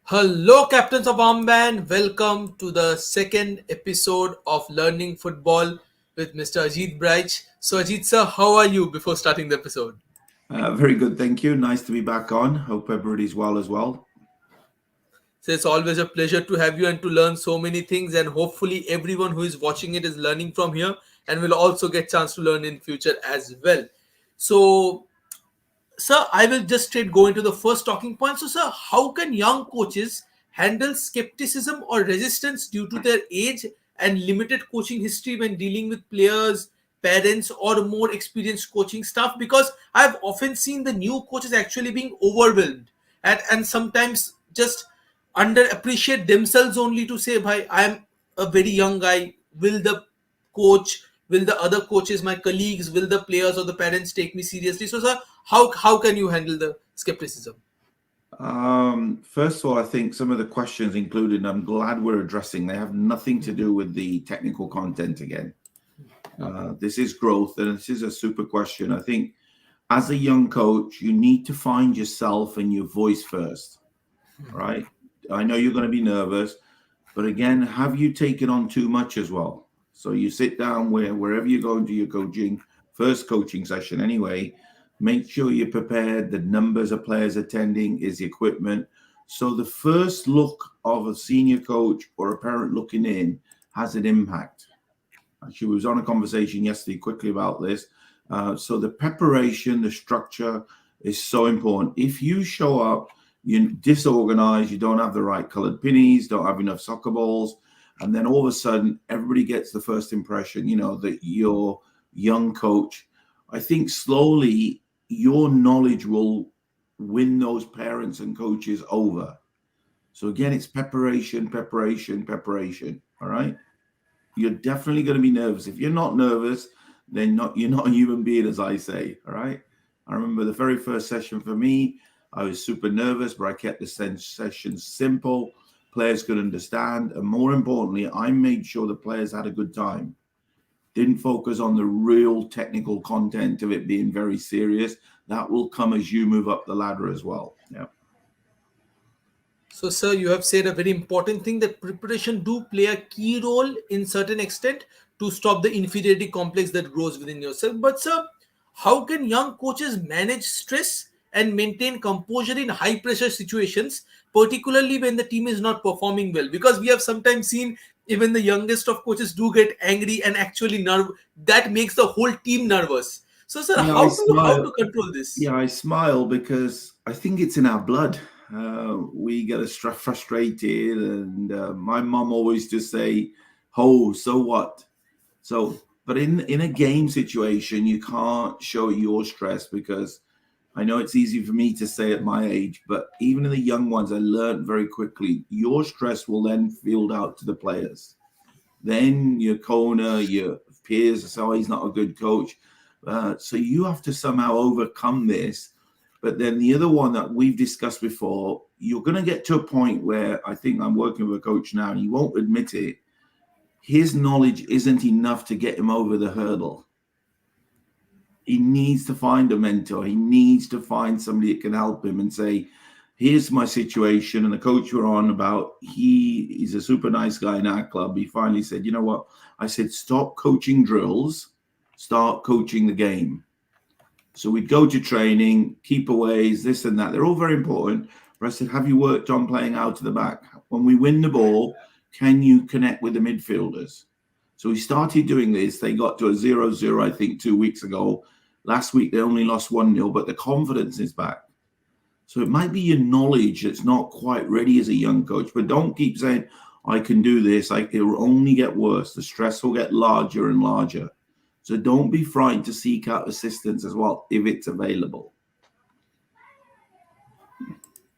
Hello, captains of Armband. Welcome to the second episode of Learning Football with Mr. Ajit Bright. So, Ajit sir, how are you before starting the episode? Very good, thank you. Nice to be back on. Hope everybody's well as well. So, it's always a pleasure to have you and to learn so many things. And hopefully, everyone who is watching it is learning from here and will also get chance to learn in future as well. So, sir, I will just straight go into the first talking point. So, sir, how can young coaches handle skepticism or resistance due to their age and limited coaching history when dealing with players, parents, or more experienced coaching staff? Because I've often seen the new coaches actually being overwhelmed and sometimes just underappreciate themselves only to say, Bhai, I'm a very young guy. Will the coach, will the other coaches, my colleagues, will the players or the parents take me seriously? So, sir, how can you handle the skepticism? First of all, I think some of the questions included, I'm glad we're addressing. They have nothing to do with the technical content again. This is growth, and this is a super question. I think as a young coach, you need to find yourself and your voice first, right? I know you're going to be nervous, but again, have you taken on too much as well? So you sit down wherever you're going to your coaching, first coaching session anyway, make sure you're prepared, the numbers of players attending, is the equipment. So the first look of a senior coach or a parent looking in has an impact. Actually, we was on a conversation yesterday quickly about this. So the preparation, the structure is so important. If you show up, you're disorganized, you don't have the right colored pennies, don't have enough soccer balls, and then all of a sudden everybody gets the first impression, that you're young coach. I think slowly your knowledge will win those parents and coaches over. So again, it's preparation, preparation, preparation. All right. You're definitely going to be nervous. If you're not nervous, then you're not a human being, as I say. All right. I remember the very first session for me, I was super nervous, but I kept the session simple. Players could understand. And more importantly, I made sure the players had a good time. Didn't focus on the real technical content of it being very serious. That will come as you move up the ladder as well. Yeah. So, sir, you have said a very important thing that preparation do play a key role in certain extent to stop the inferiority complex that grows within yourself. But, sir, how can young coaches manage stress and maintain composure in high pressure situations, particularly when the team is not performing well? Because we have sometimes seen even the youngest of coaches do get angry and actually that makes the whole team nervous. So, sir, Yeah, I how smile. to control this? Yeah, I smile because I think it's in our blood. We get frustrated, and my mom always just say, "Oh, so what?" So, but in a game situation, you can't show your stress because I know it's easy for me to say at my age, but even in the young ones, I learned very quickly. Your stress will then field out to the players. Then your corner, your peers say, "Oh, he's not a good coach." So you have to somehow overcome this. But then the other one that we've discussed before, you're going to get to a point where I think I'm working with a coach now, and he won't admit it. His knowledge isn't enough to get him over the hurdle. He needs to find a mentor. He needs to find somebody that can help him and say, here's my situation. And the coach we're on about, he's a super nice guy in our club. He finally said, you know what? I said, stop coaching drills, start coaching the game. So we'd go to training, keepaways, this and that. They're all very important. But I said, have you worked on playing out to the back? When we win the ball, can you connect with the midfielders? So we started doing this. They got to a 0-0, I think, 2 weeks ago. Last week, they only lost 1-0, but the confidence is back. So it might be your knowledge that's not quite ready as a young coach, but don't keep saying, I can do this. It will only get worse. The stress will get larger and larger. So don't be frightened to seek out assistance as well if it's available.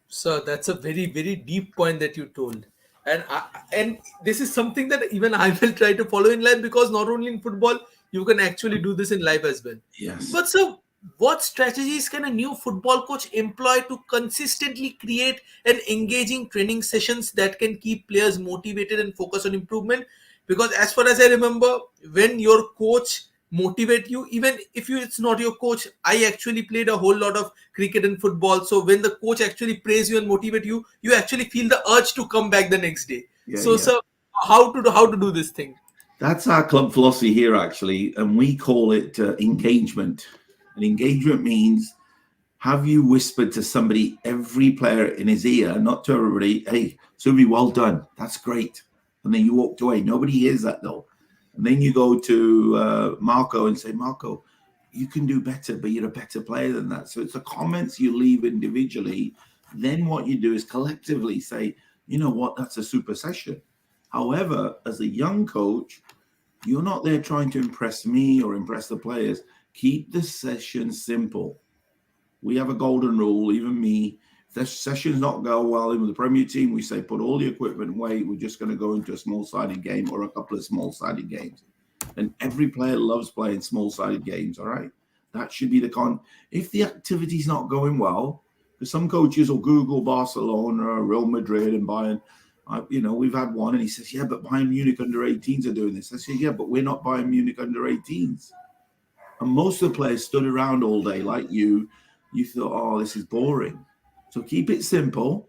So that's a very very deep point that you told, and this is something that even I will try to follow in life because not only in football you can actually do this in life as well. Yes. But so, what strategies can a new football coach employ to consistently create an engaging training sessions that can keep players motivated and focus on improvement? Because as far as I remember, when your coach motivate you, even if you it's not your coach. I actually played a whole lot of cricket and football, so when the coach actually praise you and motivate you, you actually feel the urge to come back the next day. Yeah, So yeah. sir, how to do this thing? That's our club philosophy here, actually, and we call it engagement. And engagement means, have you whispered to somebody, every player in his ear, not to everybody, hey, Subi, well done. That's great. And then you walked away. Nobody hears that though. And then you go to Marco and say, Marco, you can do better, but you're a better player than that. So it's the comments you leave individually. Then what you do is collectively say, you know what, that's a super session. However, as a young coach, you're not there trying to impress me or impress the players. Keep the session simple. We have a golden rule, even me. If the sessions not go well in with the Premier team, we say put all the equipment away. We're just going to go into a small-sided game or a couple of small-sided games. And every player loves playing small-sided games, all right? That should be the con. If the activity's not going well, because some coaches will Google Barcelona, Real Madrid, and Bayern. We've had one, and he says, yeah, but Bayern Munich under 18s are doing this. I say, yeah, but we're not Bayern Munich under 18s. And most of the players stood around all day like you. You thought, oh, this is boring. So keep it simple,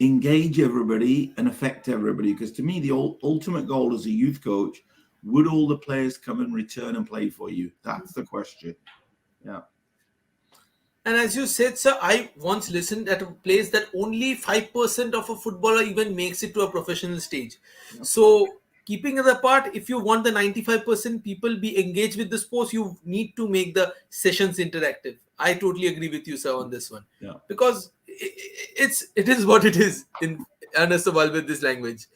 engage everybody, and affect everybody. Because to me, the ultimate goal as a youth coach, would all the players come and return and play for you? That's the question. Yeah. And as you said, sir, I once listened at a place that only 5% of a footballer even makes it to a professional stage. Yeah. So, keeping it apart, if you want the 95% people be engaged with the sports, you need to make the sessions interactive. I totally agree with you, sir, on this one. Yeah. Because it is what it is in Ernest with this language.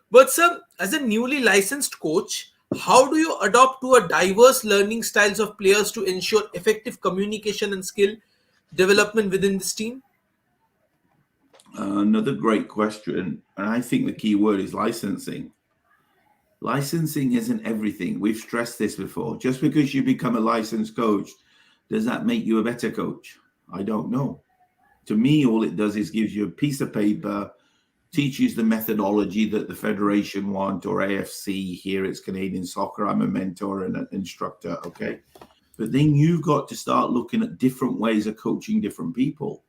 But, sir, as a newly licensed coach, how do you adopt to a diverse learning styles of players to ensure effective communication and skill development within this team? Another great question. And I think the key word is licensing. Licensing isn't everything. We've stressed this before. Just because you become a licensed coach, does that make you a better coach? I don't know. To me, all it does is gives you a piece of paper, teaches the methodology that the Federation want, or AFC. Here it's Canadian Soccer. I'm a mentor and an instructor, okay? But then you've got to start looking at different ways of coaching different people,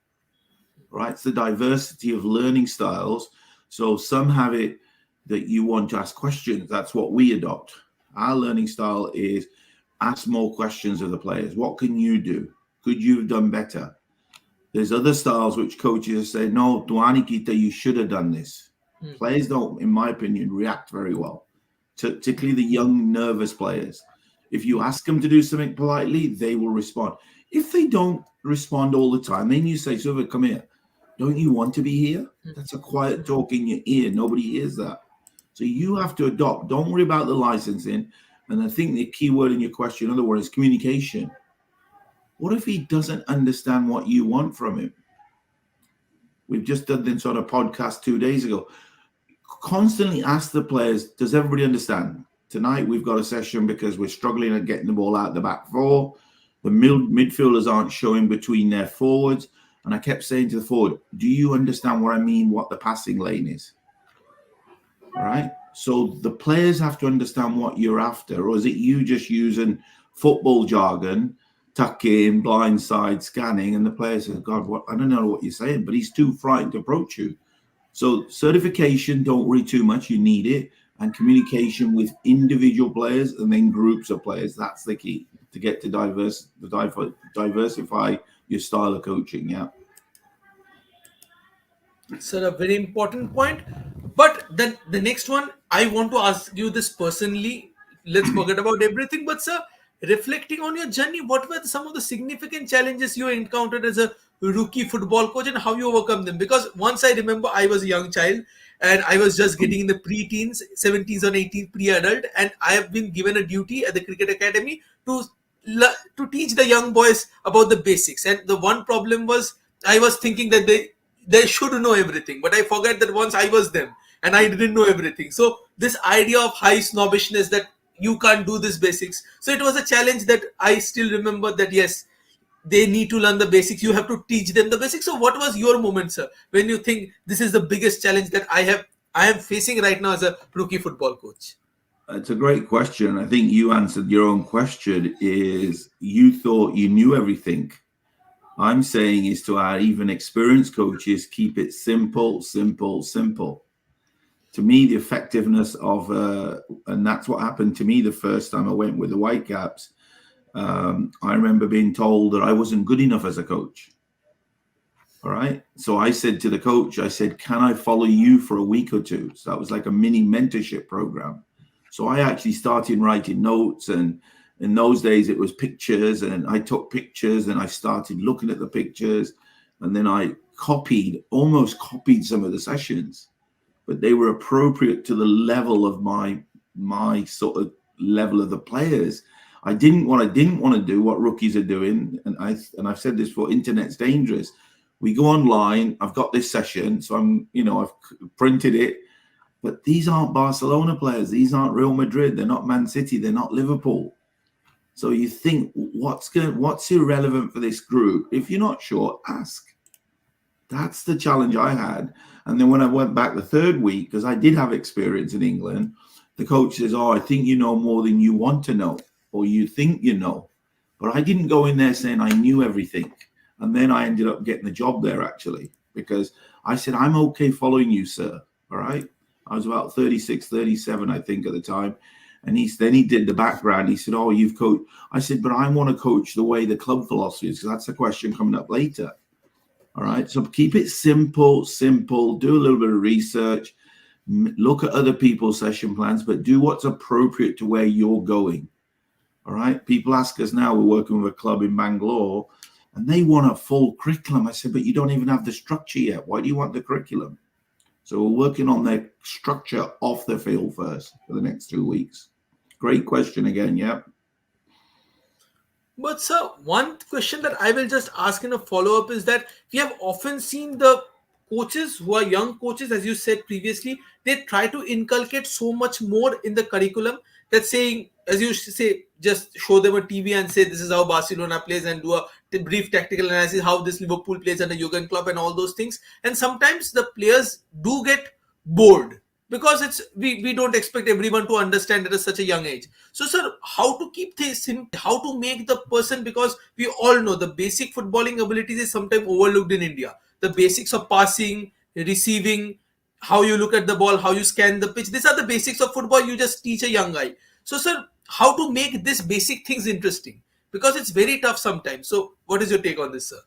right? It's the diversity of learning styles. So some have it that you want to ask questions. That's what we adopt. Our learning style is ask more questions of the players. What can you do? Could you have done better? There's other styles which coaches say, no, Duani Kita, you should have done this. Players don't, in my opinion, react very well, particularly the young, nervous players. If you ask them to do something politely, they will respond. If they don't respond all the time, then you say, Silva, come here. Don't you want to be here? That's a quiet talk in your ear. Nobody hears that. So you have to adopt. Don't worry about the licensing. And I think the key word in your question, in other words, is communication. What if he doesn't understand what you want from him? We've just done this on a podcast 2 days ago. Constantly ask the players, does everybody understand? Tonight we've got a session because we're struggling at getting the ball out the back four. The midfielders aren't showing between their forwards. And I kept saying to the forward, do you understand what I mean, what the passing lane is? All right. So the players have to understand what you're after. Or is it you just using football jargon, tuck in, blindside, scanning, and the players say, God, what, I don't know what you're saying, but he's too frightened to approach you. So certification, don't worry too much. You need it. And communication with individual players and then groups of players. That's the key to get to diversify your style of coaching. Yeah. Sir, a very important point. But then the next one, I want to ask you this personally. Let's forget about everything. But sir, reflecting on your journey, what were some of the significant challenges you encountered as a rookie football coach and how you overcome them? Because once I remember I was a young child and I was just getting in the pre-teens, 17s or 18s, pre-adult, and I have been given a duty at the cricket academy to teach the young boys about the basics. And the one problem was I was thinking that they should know everything, but I forgot that once I was them and I didn't know everything. So this idea of high snobbishness that you can't do this basics, so it was a challenge that I still remember, that yes, they need to learn the basics, you have to teach them the basics. So what was your moment, sir, when you think this is the biggest challenge that I am facing right now as a rookie football coach? It's a great question. I think you answered your own question. Is you thought you knew everything. I'm saying is to our even experienced coaches, keep it simple, simple, simple. To me, the effectiveness of, and that's what happened to me the first time I went with the Whitecaps. I remember being told that I wasn't good enough as a coach. All right. So I said to the coach, I said, can I follow you for a week or two? So that was like a mini mentorship program. So I actually started writing notes, and in those days it was pictures, and I took pictures and I started looking at the pictures, and then I almost copied some of the sessions, but they were appropriate to the level of my sort of level of the players. I didn't want to do what rookies are doing, and I've said this before, internet's dangerous. We go online, I've got this session, so I've printed it. But these aren't Barcelona players. These aren't Real Madrid. They're not Man City. They're not Liverpool. So you think, what's irrelevant for this group? If you're not sure, ask. That's the challenge I had. And then when I went back the third week, because I did have experience in England, the coach says, I think you know more than you want to know, or you think you know. But I didn't go in there saying I knew everything. And then I ended up getting the job there, actually, because I said, I'm okay following you, sir. All right. I was about 36, 37, I think, at the time. And then he did the background. He said, oh, you've coached. I said, but I want to coach the way the club philosophy is, because that's a question coming up later. All right. So keep it simple, do a little bit of research, look at other people's session plans, but do what's appropriate to where you're going. All right. People ask us now, we're working with a club in Bangalore, and they want a full curriculum. I said, but you don't even have the structure yet. Why do you want the curriculum? So we're working on their structure off the field first for the next 2 weeks. Great question again. Yeah. But sir, one question that I will just ask in a follow-up is that we have often seen the coaches who are young coaches, as you said previously, they try to inculcate so much more in the curriculum that saying, as you say, just show them a TV and say this is how Barcelona plays, and do a brief tactical analysis how this Liverpool plays under Jurgen Klopp and all those things. And sometimes the players do get bored, because it's we don't expect everyone to understand it at such a young age. So sir, how to keep things simple, how to make the person, because we all know the basic footballing abilities is sometimes overlooked in India, the basics of passing, receiving, how you look at the ball, how you scan the pitch, these are the basics of football you just teach a young guy. So sir, how to make this basic things interesting, because it's very tough sometimes. So what is your take on this, sir?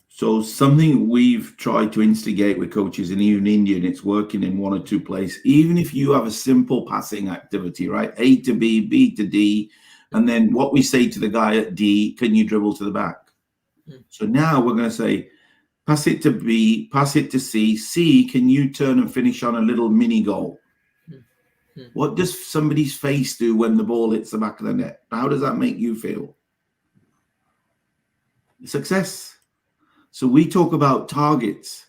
So something we've tried to instigate with coaches, and even India, and it's working in one or two places. Even if you have a simple passing activity, right? A to B, B to D, and then what we say to the guy at D, can you dribble to the back? So now we're going to say, pass it to B, pass it to C. C, can you turn and finish on a little mini goal? What does somebody's face do when the ball hits the back of the net? How does that make you feel? Success. So we talk about targets.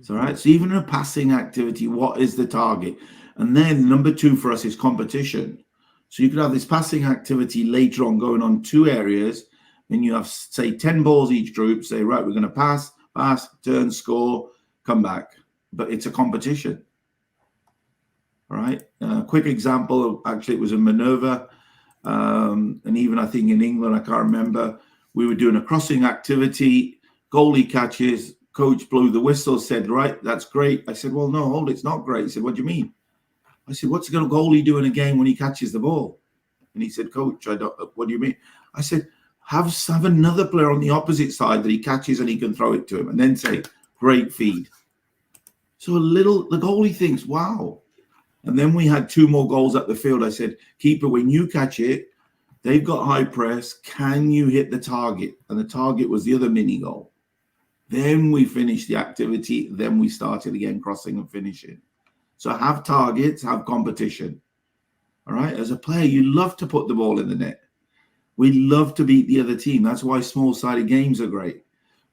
So, right. So even in a passing activity, what is the target? And then number 2 for us is competition. So you could have this passing activity later on going on 2 areas, and you have, say, 10 balls each group. Say, right, we're going to pass, turn, score, come back. But it's a competition. All right. Quick example, actually, it was in Minerva. And even I think in England, I can't remember, we were doing a crossing activity, goalie catches, coach blew the whistle, said, right, that's great. I said, well, no, hold it, it's not great. He said, what do you mean? I said, what's going to goalie do in a game when he catches the ball? And he said, coach, what do you mean? I said, have another player on the opposite side that he catches and he can throw it to him, and then say, great feed. So the goalie thinks, wow. And then we had 2 more goals at the field. I said, keeper, when you catch it, they've got high press. Can you hit the target? And the target was the other mini goal. Then we finished the activity. Then we started again, crossing and finishing. So have targets, have competition. All right. As a player, you love to put the ball in the net. We love to beat the other team. That's why small-sided games are great.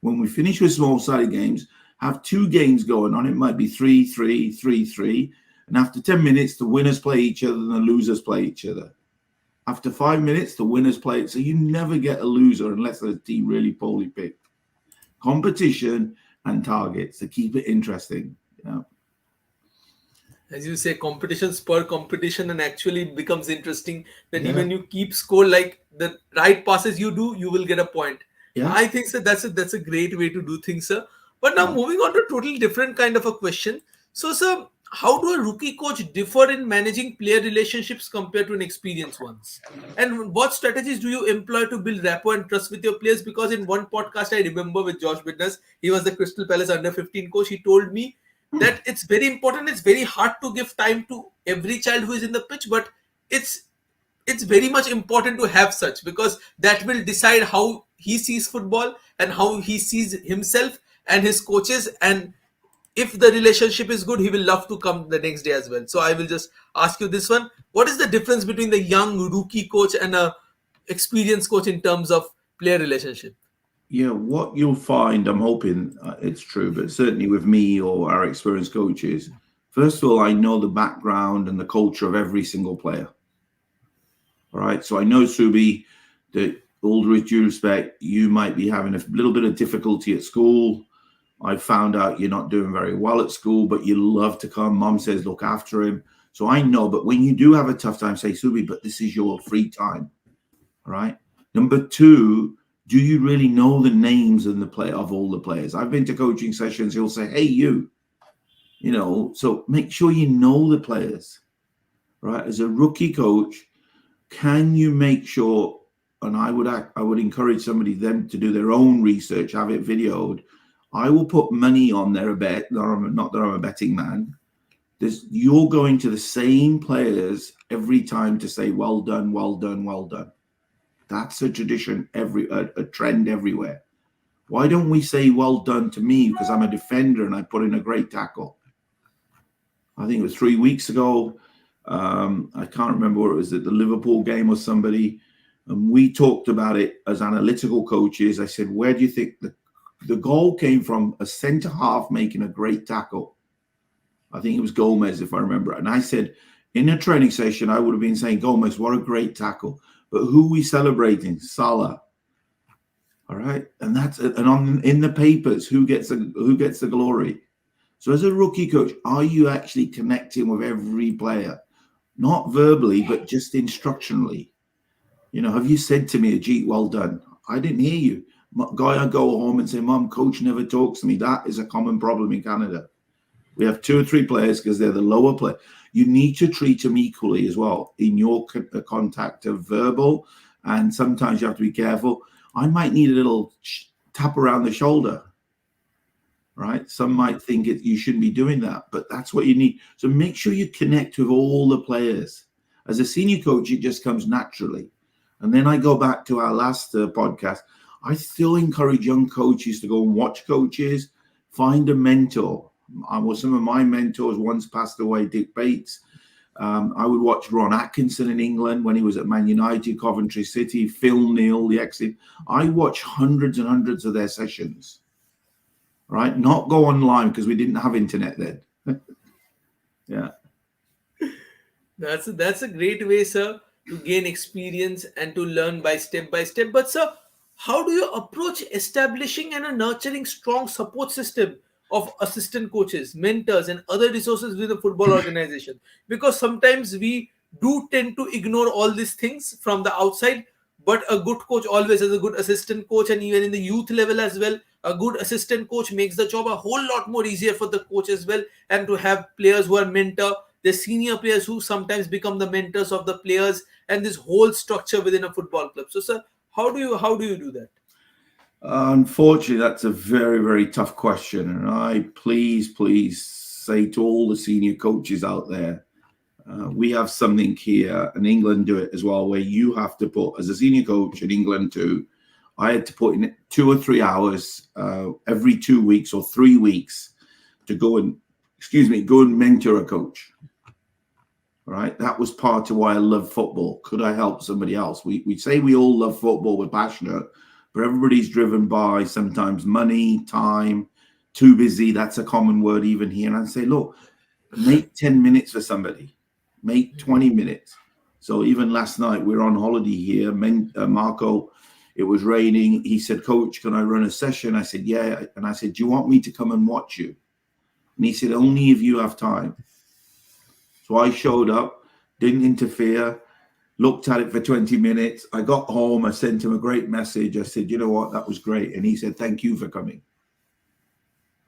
When we finish with small-sided games, have 2 games going on. It might be 3-3, 3-3. And after 10 minutes, the winners play each other and the losers play each other. After 5 minutes, the winners play it. So you never get a loser unless the team really poorly picked. Competition and targets to keep it interesting. Yeah. As you say, competition spur competition, and actually it becomes interesting that Yeah, even you keep score, like the right passes you do, you will get a point. yeah, I think so. That's a great way to do things, sir. But now yeah. moving on to a totally different kind of a question. So, sir, how do a rookie coach differ in managing player relationships compared to an experienced ones? And what strategies do you employ to build rapport and trust with your players? Because in one podcast I remember with Josh Bidness, he was the Crystal Palace under 15 coach. He told me Hmm. that it's very important, it's very hard to give time to every child who is in the pitch, but it's it's very much important to have such, because that will decide how he sees football and how he sees himself and his coaches. And if the relationship is good, he will love to come the next day as well. So I will just ask you this one: what is the difference between the young rookie coach and a experienced coach in terms of player relationship? Yeah, what you'll find, I'm hoping it's true, but certainly with me or our experienced coaches, first of all, I know the background and the culture of every single player. All right. So I know, Subi, that all with due respect, you might be having a little bit of difficulty at school. I found out you're not doing very well at school, but you love to come. Mom says, look after him. So I know, but when you do have a tough time, say, Subi, but this is your free time. All right. Number two, do you really know the names and the play of all the players? I've been to coaching sessions. He'll say, hey, so make sure you know the players, right? As a rookie coach, can you make sure, and I would encourage somebody them to do their own research, have it videoed. I will put money on their bet. Not that I'm a betting man. You're going to the same players every time to say well done, well done, well done. That's a tradition, a trend everywhere. Why don't we say well done to me because I'm a defender and I put in a great tackle? I think it was 3 weeks ago. I can't remember what it was, at the Liverpool game or somebody. And we talked about it as analytical coaches. I said, where do you think the goal came from? A centre half making a great tackle. I think it was Gomez, if I remember. And I said, in a training session, I would have been saying, Gomez, what a great tackle. But who are we celebrating? Salah. All right. And in the papers, who gets the glory? So as a rookie coach, are you actually connecting with every player? Not verbally, but just instructionally. Have you said to me, Ajit, well done? I didn't hear you. Guy, I go home and say, Mom, coach never talks to me. That is a common problem in Canada. We have 2 or 3 players because they're the lower player. You need to treat them equally as well in your contact of verbal. And sometimes you have to be careful. I might need a little tap around the shoulder. Right? Some might think you shouldn't be doing that, but that's what you need. So make sure you connect with all the players. As a senior coach, it just comes naturally. And then I go back to our last podcast. I still encourage young coaches to go and watch coaches, find a mentor. Some of my mentors once passed away, Dick Bates. I would watch Ron Atkinson in England when he was at Man United, Coventry City, Phil Neal, the exit. I watched hundreds and hundreds of their sessions. Right, not go online because we didn't have internet then. Yeah. That's a great way, sir, to gain experience and to learn by step by step. But sir, how do you approach establishing and nurturing strong support system of assistant coaches, mentors, and other resources within the football organization? Because sometimes we do tend to ignore all these things from the outside, but a good coach always has a good assistant coach, and even in the youth level as well, a good assistant coach makes the job a whole lot more easier for the coach as well. And to have players who are mentor, the senior players who sometimes become the mentors of the players, and this whole structure within a football club. So sir, how do you do that? Unfortunately, that's a very, very tough question. And I please say to all the senior coaches out there, we have something here, and England do it as well, where you have to put, as a senior coach in England too, I had to put in 2 or 3 hours every 2 weeks or 3 weeks to go and mentor a coach. Right, that was part of why I love football. Could I help somebody else? We say we all love football, we're passionate, but everybody's driven by sometimes money, time, too busy. That's a common word even here. And I say, look, make 10 minutes for somebody, make 20 minutes. So even last night, we're on holiday here. Marco, it was raining. He said, Coach, can I run a session? I said, yeah. And I said, do you want me to come and watch you? And he said, only if you have time. So I showed up, didn't interfere, looked at it for 20 minutes. I got home, I sent him a great message. I said, you know what, that was great. And he said, thank you for coming.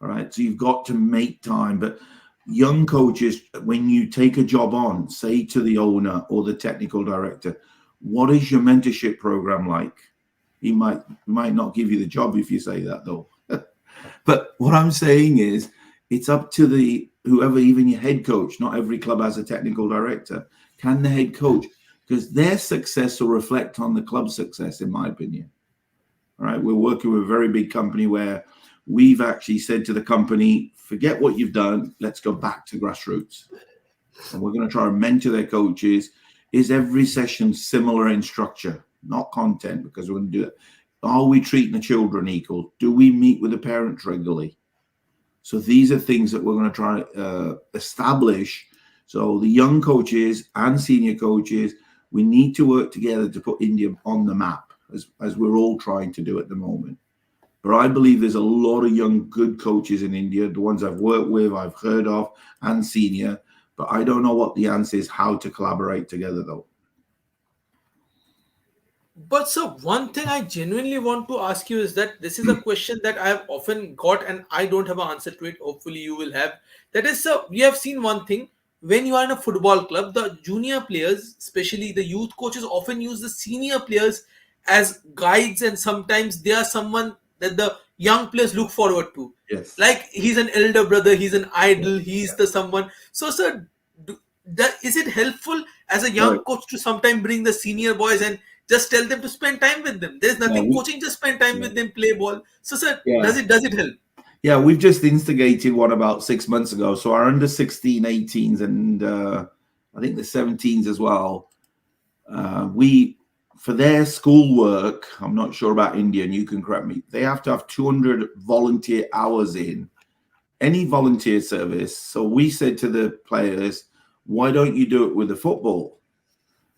All right. So you've got to make time. But young coaches, when you take a job on, say to the owner or the technical director, what is your mentorship program like? He might not give you the job if you say that, though. But what I'm saying is, it's up to the whoever, even your head coach. Not every club has a technical director. Can the head coach, because their success will reflect on the club's success, in my opinion. All right, we're working with a very big company where we've actually said to the company, forget what you've done, let's go back to grassroots. And we're going to try and mentor their coaches. Is every session similar in structure, not content, because we're going to do it. Are we treating the children equal? Do we meet with the parents regularly? So these are things that we're going to try to establish. So the young coaches and senior coaches, we need to work together to put India on the map, as we're all trying to do at the moment. But I believe there's a lot of young, good coaches in India, the ones I've worked with, I've heard of, and senior. But I don't know what the answer is, how to collaborate together, though. But sir, one thing I genuinely want to ask you is that this is a question that I have often got and I don't have an answer to it. Hopefully you will have. That is, sir, we have seen one thing. When you are in a football club, the junior players, especially the youth coaches, often use the senior players as guides, and sometimes they are someone that the young players look forward to. Yes. Like he's an elder brother, he's an Yeah. idol, he's the someone. So, sir, is it helpful as a Right. young coach to sometimes bring the senior boys and just tell them to spend time with them? There's Yeah, nothing coaching, just spend time yeah, with them, play ball. So, sir, yeah. does it help? Yeah, we've just instigated one about 6 months ago. So our under 16, 18s, and I think the 17s as well. We, for their schoolwork, I'm not sure about India, and you can correct me, they have to have 200 volunteer hours in any volunteer service. So we said to the players, why don't you do it with the football?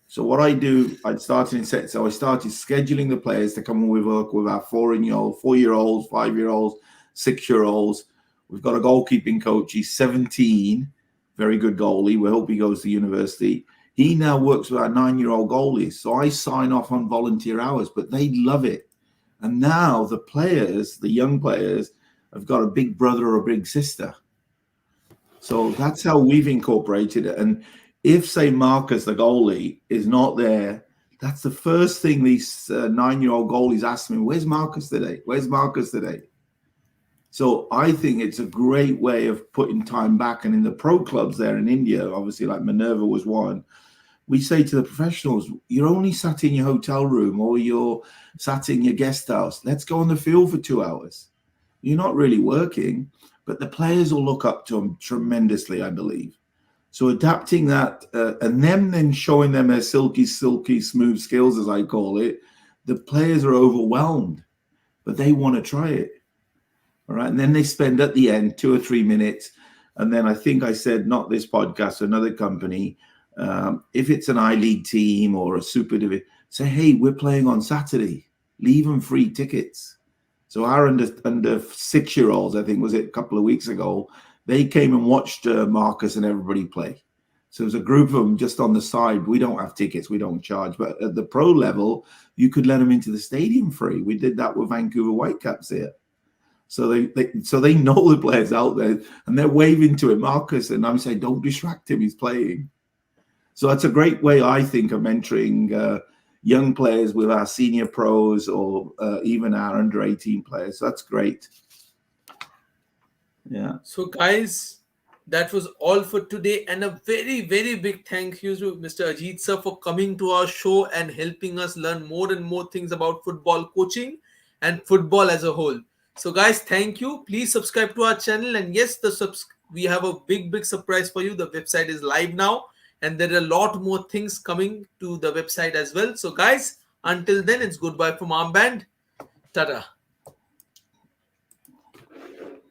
So what I do, I started scheduling the players to come and we work with our 4-year-olds, 5-year-olds, 6-year-olds. We've got a goalkeeping coach. He's 17, very good goalie. We hope he goes to university. He now works with our 9-year-old goalies. So I sign off on volunteer hours, but they love it. And now the players, the young players, have got a big brother or a big sister. So that's how we've incorporated it. And if, say, Marcus, the goalie, is not there, that's the first thing these 9-year-old goalies ask me, where's Marcus today? Where's Marcus today? So I think it's a great way of putting time back. And in the pro clubs there in India, obviously like Minerva was one, we say to the professionals, you're only sat in your hotel room or you're sat in your guest house. Let's go on the field for 2 hours. You're not really working, but the players will look up to them tremendously, I believe. So adapting that and then showing them their silky, smooth skills, as I call it, the players are overwhelmed, but they want to try it. All right. And then they spend at the end 2 or 3 minutes. And then I think I said, not this podcast, another company, if it's an I-League team or a super division, say, hey, we're playing on Saturday. Leave them free tickets. So our under 6-year-olds, I think was it a couple of weeks ago, they came and watched Marcus and everybody play. So there's a group of them just on the side. We don't have tickets. We don't charge. But at the pro level, you could let them into the stadium free. We did that with Vancouver Whitecaps here. So they know the players out there and they're waving to him, Marcus. And I'm saying, don't distract him. He's playing. So that's a great way, I think, of mentoring young players with our senior pros or even our under 18 players. So that's great. Yeah. So, guys, that was all for today. And a very, very big thank you to Mr. Ajit sir for coming to our show and helping us learn more and more things about football coaching and football as a whole. So, guys, thank you. Please subscribe to our channel. And yes, we have a big, big surprise for you. The website is live now, and there are a lot more things coming to the website as well. So, guys, until then, it's goodbye from Armband. Tada.